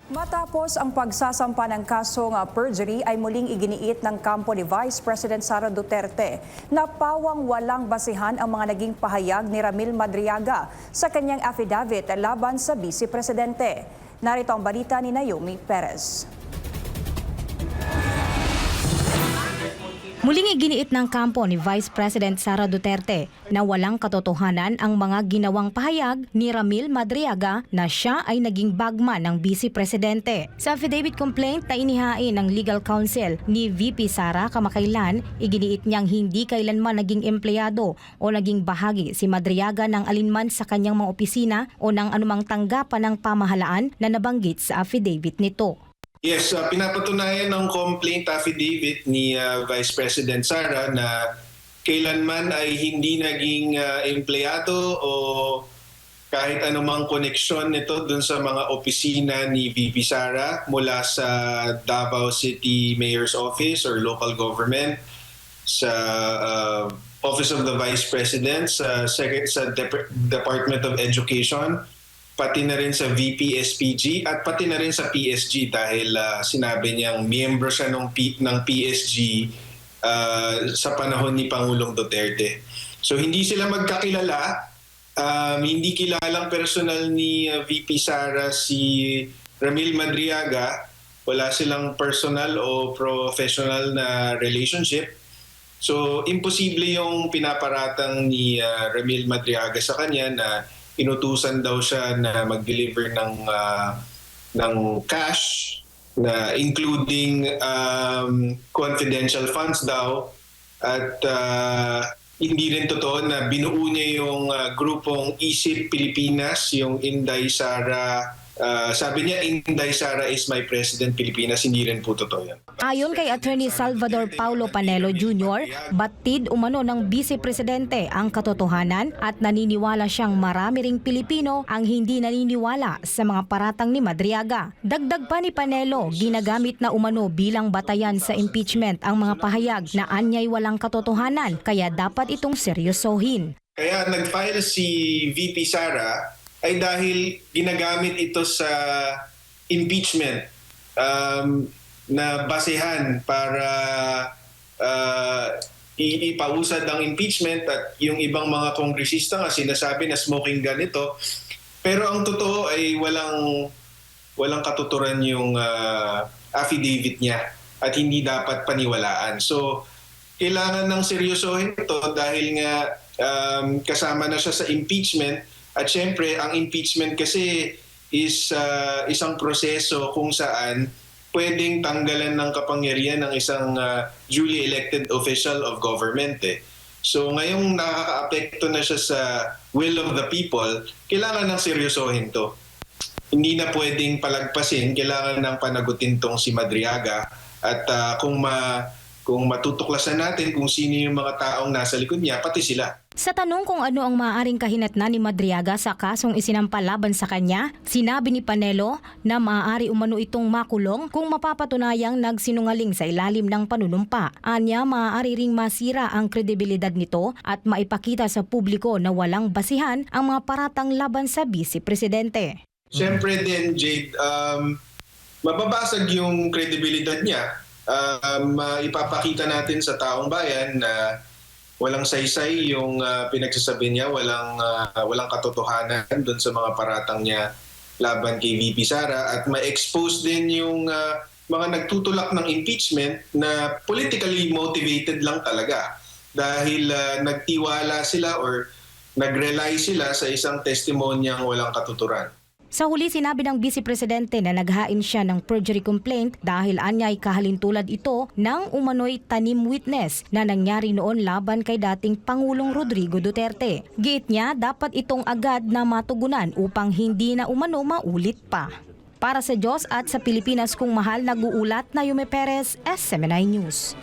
Matapos ang pagsasampa ng kasong perjury ay muling iginiit ng kampo ni Vice President Sara Duterte na pawang walang basihan ang mga naging pahayag ni Ramil Madriaga sa kanyang affidavit laban sa Vice Presidente. Narito ang balita ni Naomi Perez. Muling iginiit ng kampo ni Vice President Sara Duterte na walang katotohanan ang mga ginawang pahayag ni Ramil Madriaga na siya ay naging bagman ng Vice Presidente. Sa affidavit complaint na inihain ng legal counsel ni VP Sara kamakailan, iginiit niyang hindi kailanman naging empleyado o naging bahagi si Madriaga ng alinman sa kanyang mga opisina o ng anumang tanggapan ng pamahalaan na nabanggit sa affidavit nito. Yes, pinapatunayan ng complaint affidavit ni Vice President Sara na kailanman ay hindi naging empleyado o kahit anumang koneksyon nito dun sa mga opisina ni VP Sara mula sa Davao City Mayor's Office or local government, sa Office of the Vice President, sa Department of Education, pati na rin sa VP-SPG at pati na rin sa PSG dahil sinabi niyang miyembro siya ng PSG sa panahon ni Pangulong Duterte. So hindi sila magkakilala, hindi kilalang personal ni VP Sara si Ramil Madriaga, wala silang personal o professional na relationship. So imposible yung pinaparatang ni Ramil Madriaga sa kanya na inutusan daw siya na mag-deliver ng cash na including confidential funds daw at hindi rin totoo na binuo niya yung grupong Isip Pilipinas, yung Inday Sara. Sabi niya, Inday Sara is my President Pilipinas. Hindi rin po totoo yan. Ayon kay Attorney Salvador Paulo Panelo Jr., batid umano ng Vice Presidente ang katotohanan at naniniwala siyang marami ring Pilipino ang hindi naniniwala sa mga paratang ni Madriaga. Dagdag pa ni Panelo, ginagamit na umano bilang batayan sa impeachment ang mga pahayag na anyay walang katotohanan, kaya dapat itong seryosohin. Kaya nag-file si VP Sara ay dahil ginagamit ito sa impeachment na basehan para ipausad ang impeachment at yung ibang mga kongresista nga sinasabi na smoking gun ito. Pero ang totoo ay walang katuturan yung affidavit niya at hindi dapat paniwalaan. So kailangan ng seryosohin ito dahil nga kasama na siya sa impeachment. At syempre, ang impeachment kasi is isang proseso kung saan pwedeng tanggalan ng kapangyarihan ng isang duly elected official of government. So ngayong nakaka-apekto na siya sa will of the people, kailangan ng seryosohin to. Hindi na pwedeng palagpasin, kailangan ng panagutin tong si Madriaga at kung matutuklasan natin kung sino yung mga taong nasa likod niya, pati sila. Sa tanong kung ano ang maaaring kahinatnan ni Madriaga sa kasong isinampa laban sa kanya, sinabi ni Panelo na maaari umano itong makulong kung mapapatunayang nagsinungaling sa ilalim ng panunumpa. Anya, maaari ring masira ang kredibilidad nito at maipakita sa publiko na walang basihan ang mga paratang laban sa Vice Presidente. Siyempre din, Jade, mababasag yung kredibilidad niya. Ipapakita natin sa taong bayan na walang saysay yung pinagsasabi niya, walang katotohanan doon sa mga paratang niya laban kay VP Sara at ma-expose din yung mga nagtutulak ng impeachment na politically motivated lang talaga dahil nagtiwala sila or nag-rely sila sa isang testimonyang walang katuturan. Sa huli, sinabi ng Vice Presidente na naghain siya ng perjury complaint dahil anyay kahalintulad ito ng umano'y tanim witness na nangyari noon laban kay dating Pangulong Rodrigo Duterte. Giit niya, dapat itong agad na matugunan upang hindi na umano maulit pa. Para sa Diyos at sa Pilipinas kong mahal, nag-uulat Naomi Perez, SMNI News.